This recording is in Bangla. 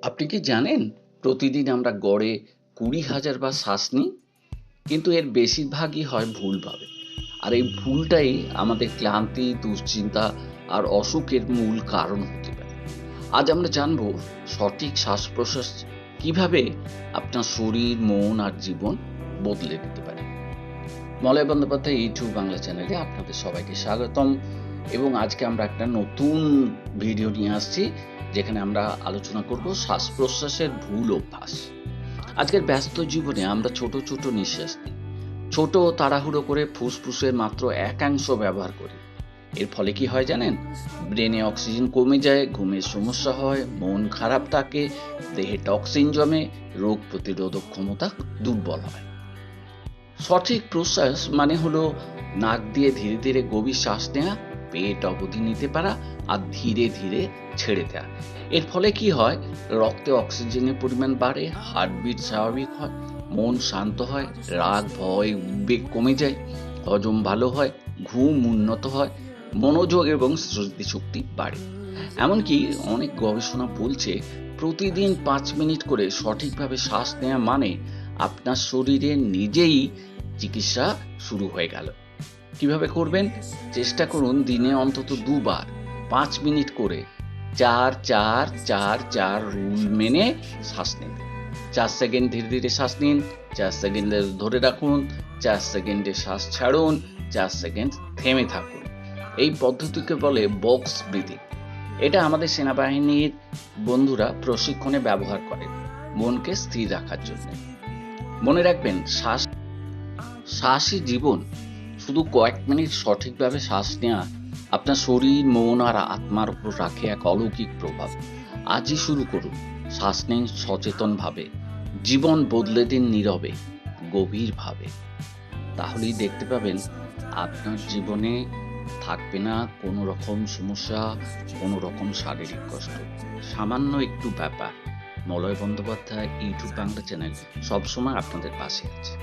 আপনি কি জানেন প্রতিদিন আমরা গড়ে 20,000 বার শ্বাস নিই, কিন্তু এর বেশিরভাগই হয় ভুলভাবে। আর এই ভুলটাই আমাদের ক্লান্তি, দুশ্চিন্তা আর অসুখের মূল কারণ হতে পারে। আজ আমরা জানবো সঠিক শ্বাস প্রশ্বাস কিভাবে আপনার শরীর, মন আর জীবন বদলে দিতে পারে। মলয় বন্দ্যোপাধ্যায় ইউটিউব বাংলা চ্যানেলে আপনাদের সবাইকে স্বাগতম। এবং আজকে আমরা একটা নতুন ভিডিও নিয়ে আসছি, যেখানে আমরা আলোচনা করব শ্বাস প্রশ্বাসের ভুল অভ্যাস। আজকের ব্যস্ত জীবনে আমরা ছোট ছোট নিঃশ্বাস নিই, ছোট তাড়াহুড়ো করে ফুসফুসের মাত্র একাংশ ব্যবহার করি। এর ফলে কি হয় জানেন? ব্রেনে অক্সিজেন কমে যায়, ঘুমের সমস্যা হয়, মন খারাপ থাকে, দেহে টক্সিন জমে, রোগ প্রতিরোধক ক্ষমতা দুর্বল হয়। সঠিক প্রশ্বাস মানে হলো নাক দিয়ে ধীরে ধীরে গভীর শ্বাস নেওয়া, পেট অবধি নিতে পারা আর ধীরে ধীরে ছেড়ে দেওয়া। এর ফলে কি হয়? রক্তে অক্সিজেনের পরিমাণ বাড়ে, হার্টবিট স্বাভাবিক হয়, মন শান্ত হয়, রাগ, ভয়, উদ্বেগ কমে যায়, হজম ভালো হয়, ঘুম উন্নত হয়, মনোযোগ এবং স্মৃতিশক্তি বাড়ে। এমনকি অনেক গবেষণা বলছে প্রতিদিন 5 মিনিট করে সঠিকভাবে শ্বাস নেওয়া মানে আপনার শরীরে নিজেই চিকিৎসা শুরু হয়ে গেল। কিভাবে করবেন? চেষ্টা করুন দিনে অন্তত 2 বার 5 মিনিট করে 4-4-4-4 রুল মেনে শ্বাস নিন। 4 সেকেন্ড ধীরে ধীরে শ্বাস নিন, 4 সেকেন্ডে ধরে রাখুন, 4 সেকেন্ডে শ্বাস ছাড়ুন, 4 সেকেন্ড থেমে থাকুন। এই পদ্ধতিকে বলে বক্স ব্রিথিং। এটা আমাদের সেনাবাহিনীর বন্ধুরা প্রশিক্ষণে ব্যবহার করেন মনকে স্থির রাখার জন্য। মনে রাখবেন, শ্বাসই জীবন। শুধু কয়েক মিনিট সঠিকভাবে শ্বাস নেওয়া আপনার শরীর, মন আর আত্মার উপর রাখে এক অলৌকিক প্রভাব। আজই শুরু করুন, শ্বাস নিন সচেতনভাবে, জীবন বদলে দিন নীরবে, গভীরভাবে। তাহলেই দেখতে পাবেন আপনার জীবনে থাকবে না কোনো রকম সমস্যা, কোনো রকম শারীরিক কষ্ট। সামান্য একটু ব্যাপার। মলয় বন্দ্যোপাধ্যায় ইউটিউব বাংলা চ্যানেল সবসময় আপনাদের পাশে আছে।